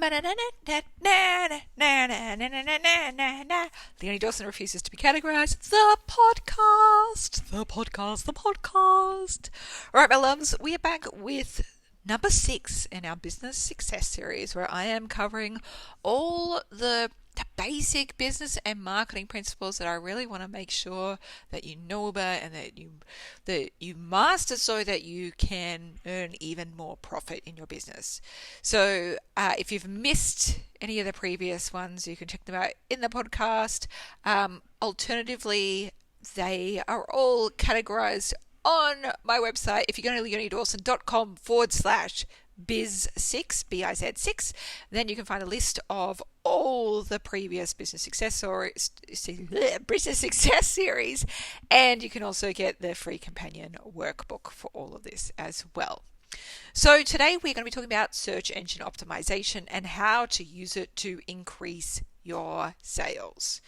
Leonie Dawson refuses to be categorized. The podcast. The podcast. The podcast. All right, my loves, we are back with number 6 in our business success series, where I am covering all the basic business and marketing principles that I really want to make sure that you know about and that you master so that you can earn even more profit in your business. So if you've missed any of the previous ones, you can check them out in the podcast. Alternatively, they are all categorized on my website. If you go to leoniedawson.com/biz6, biz6, then you can find a list of all the previous business success series, and you can also get the free companion workbook for all of this as well. So today we're going to be talking about search engine optimization and how to use it to increase your sales.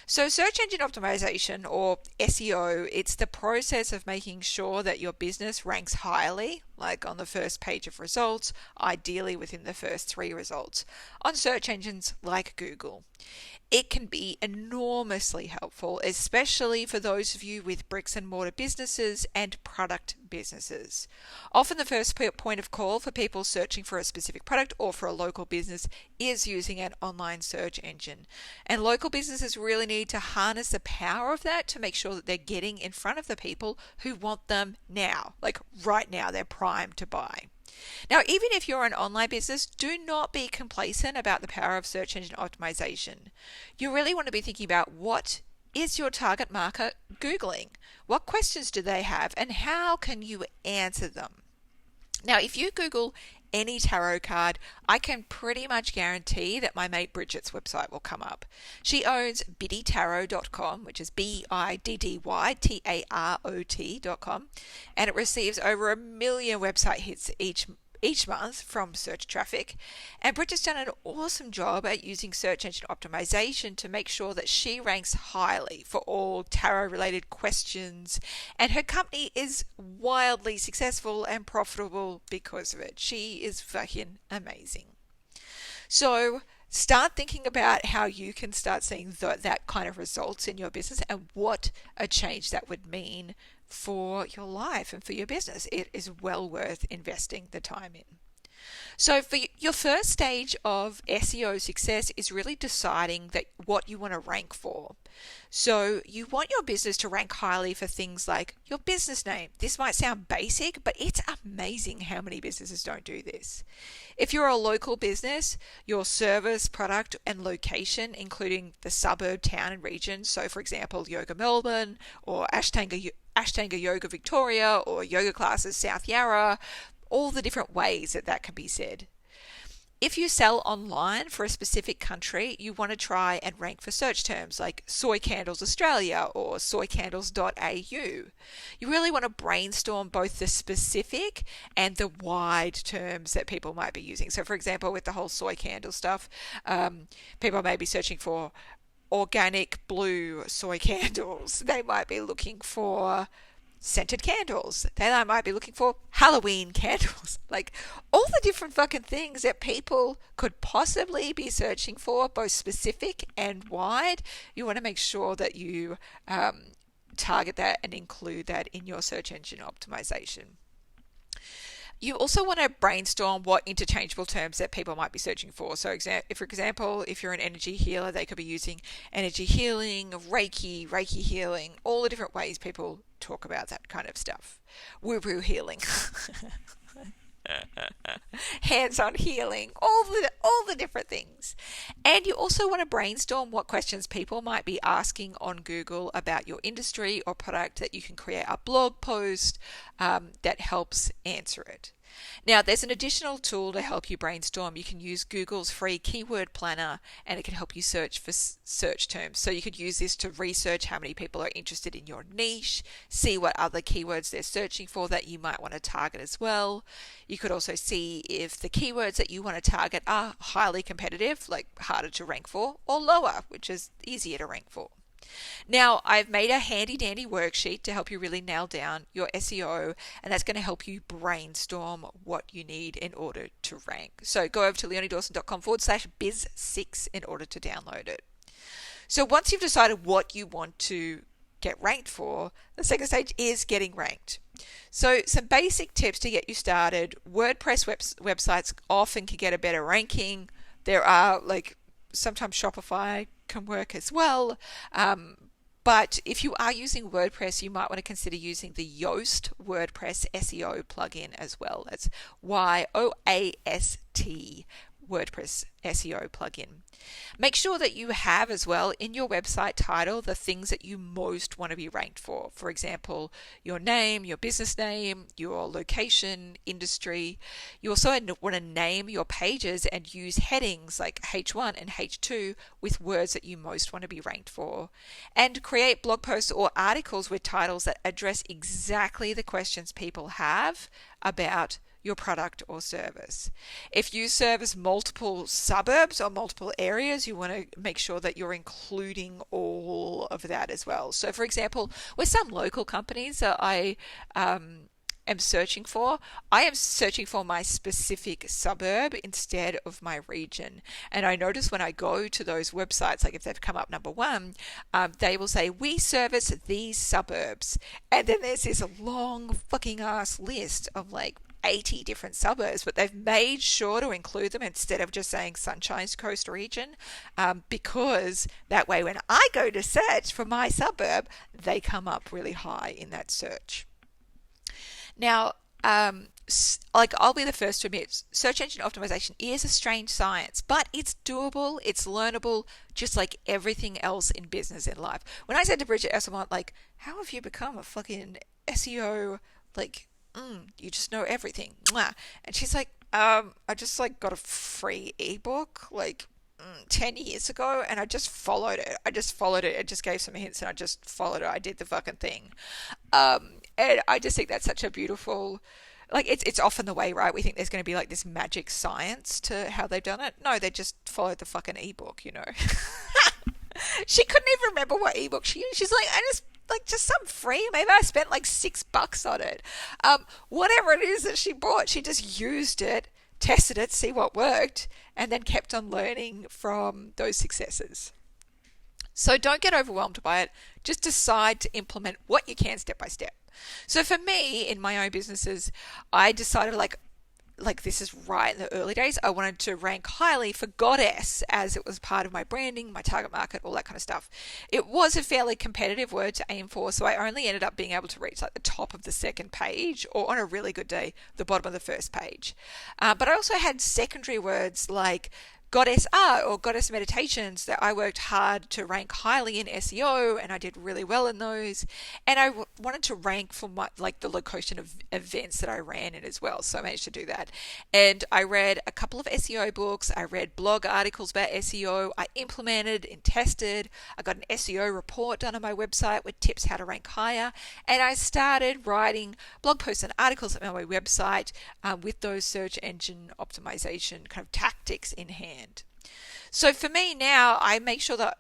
So search engine optimization, or SEO, it's the process of making sure that your business ranks highly, like on the first page of results, ideally within the first 3 results, on search engines like Google. It can be enormously helpful, especially for those of you with bricks and mortar businesses and product businesses. Often the first point of call for people searching for a specific product or for a local business is using an online search engine. And local businesses really need to harness the power of that to make sure that they're getting in front of the people who want them now. Like right now, they're primed to buy. Now, even if you're an online business, do not be complacent about the power of search engine optimization. You really want to be thinking about, what is your target market Googling? What questions do they have, and how can you answer them? Now, if you Google any tarot card, I can pretty much guarantee that my mate Bridget's website will come up. She owns biddytarot.com, which is BIDDYTAROT.com, and it receives over 1 million website hits each month from search traffic. And Bridget's done an awesome job at using search engine optimization to make sure that she ranks highly for all tarot related questions, and her company is wildly successful and profitable because of it. She is fucking amazing. So start thinking about how you can start seeing that kind of results in your business and what a change that would mean for your life and for your business. It is well worth investing the time in. So for your first stage of SEO success is really deciding that what you want to rank for. So you want your business to rank highly for things like your business name. This might sound basic, but it's amazing how many businesses don't do this. If you're a local business, your service, product, and location, including the suburb, town, and region. So for example, Yoga Melbourne, or Ashtanga Yoga Victoria, or yoga classes South Yarra, all the different ways that can be said. If you sell online for a specific country, you want to try and rank for search terms like Soy Candles Australia or soycandles.au. You really want to brainstorm both the specific and the wide terms that people might be using. So for example, with the whole soy candle stuff, people may be searching for organic blue soy candles. They might be looking for scented candles. Then I might be looking for Halloween candles. Like all the different fucking things that people could possibly be searching for, both specific and wide. You want to make sure that you target that and include that in your search engine optimization. You also want to brainstorm what interchangeable terms that people might be searching for. So for example, if you're an energy healer, they could be using energy healing, Reiki healing, all the different ways people talk about that kind of stuff. Woo-woo healing. Hands-on healing, all the different things. And you also want to brainstorm what questions people might be asking on Google about your industry or product, that you can create a blog post that helps answer it. Now, there's an additional tool to help you brainstorm. You can use Google's free keyword planner, and it can help you search for search terms. So you could use this to research how many people are interested in your niche, see what other keywords they're searching for that you might want to target as well. You could also see if the keywords that you want to target are highly competitive, like harder to rank for, or lower, which is easier to rank for. Now, I've made a handy dandy worksheet to help you really nail down your SEO, and that's going to help you brainstorm what you need in order to rank. So go over to leoniedawson.com/biz6 in order to download it. So once you've decided what you want to get ranked for, the second stage is getting ranked. So some basic tips to get you started. WordPress websites often can get a better ranking. There are sometimes Shopify can work as well. But if you are using WordPress, you might want to consider using the Yoast WordPress SEO plugin as well. That's YOAST WordPress SEO plugin. Make sure that you have as well in your website title the things that you most want to be ranked for. For example, your name, your business name, your location, industry. You also want to name your pages and use headings like H1 and H2 with words that you most want to be ranked for. And create blog posts or articles with titles that address exactly the questions people have about your product or service. If you service multiple suburbs or multiple areas, you want to make sure that you're including all of that as well. So for example, with some local companies that I am searching for, I am searching for my specific suburb instead of my region. And I notice when I go to those websites, like if they've come up number one, they will say, we service these suburbs. And then there's this long fucking ass list of 80 different suburbs, but they've made sure to include them instead of just saying Sunshine Coast region, because that way when I go to search for my suburb, they come up really high in that search. Now, I'll be the first to admit, search engine optimization is a strange science, but it's doable, it's learnable, just like everything else in business and life. When I said to Bridget Esselmont, how have you become a fucking SEO, you just know everything. And she's like, I just got a free ebook 10 years ago, and I just followed it. It just gave some hints, and I just followed it. I did the fucking thing. And I just think that's such a beautiful, it's often the way, right? We think there's going to be this magic science to how they've done it. No, they just followed the fucking ebook, She couldn't even remember what ebook she used. She's just some free, maybe I spent $6 on it. Whatever it is that she bought, she just used it, tested it, see what worked, and then kept on learning from those successes. So don't get overwhelmed by it. Just decide to implement what you can step by step. So for me, in my own businesses, I decided this is right in the early days, I wanted to rank highly for Goddess, as it was part of my branding, my target market, all that kind of stuff. It was a fairly competitive word to aim for, so I only ended up being able to reach the top of the second page, or on a really good day, the bottom of the first page. But I also had secondary words like Goddess Art or Goddess Meditations that I worked hard to rank highly in SEO, and I did really well in those. And I wanted to rank for the location of events that I ran in as well, so I managed to do that. And I read a couple of SEO books, I read blog articles about SEO, I implemented and tested, I got an SEO report done on my website with tips how to rank higher, and I started writing blog posts and articles on my website with those search engine optimization kind of tactics in hand. So for me now, I make sure that,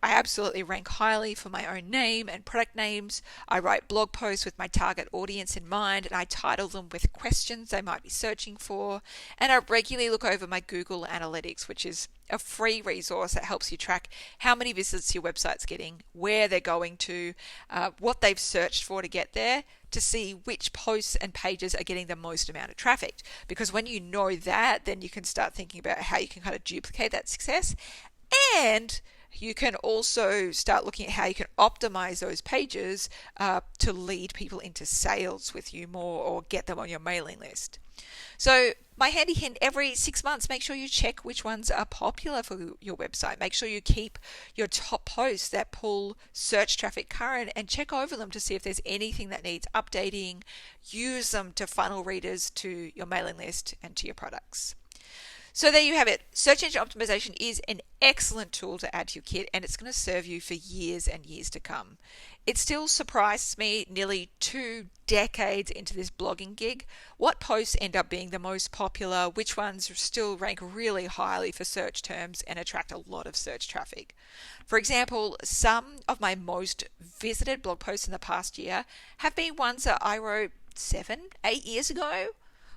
I absolutely rank highly for my own name and product names. I write blog posts with my target audience in mind, and I title them with questions they might be searching for. And I regularly look over my Google Analytics, which is a free resource that helps you track how many visits your website's getting, where they're going to, what they've searched for to get there, to see which posts and pages are getting the most amount of traffic. Because when you know that, then you can start thinking about how you can kind of duplicate that success. And you can also start looking at how you can optimize those pages to lead people into sales with you more, or get them on your mailing list. So my handy hint, every 6 months, make sure you check which ones are popular for your website. Make sure you keep your top posts that pull search traffic current, and check over them to see if there's anything that needs updating. Use them to funnel readers to your mailing list and to your products. So there you have it. Search engine optimization is an excellent tool to add to your kit, and it's going to serve you for years and years to come. It still surprises me, nearly 2 decades into this blogging gig, what posts end up being the most popular, which ones still rank really highly for search terms and attract a lot of search traffic. For example, some of my most visited blog posts in the past year have been ones that I wrote 7, 8 years ago.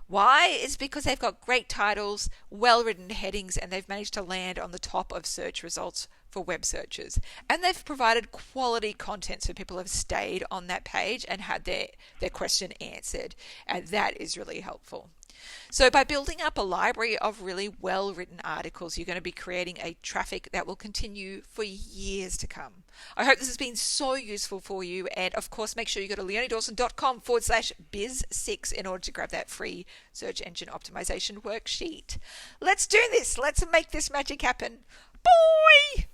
Why? It's because they've got great titles, well-written headings, and they've managed to land on the top of search results for web searches. And they've provided quality content so people have stayed on that page and had their question answered. And that is really helpful. So by building up a library of really well-written articles, you're going to be creating a traffic that will continue for years to come. I hope this has been so useful for you. And of course, make sure you go to leoniedawson.com/biz6 in order to grab that free search engine optimization worksheet. Let's do this. Let's make this magic happen. Boy!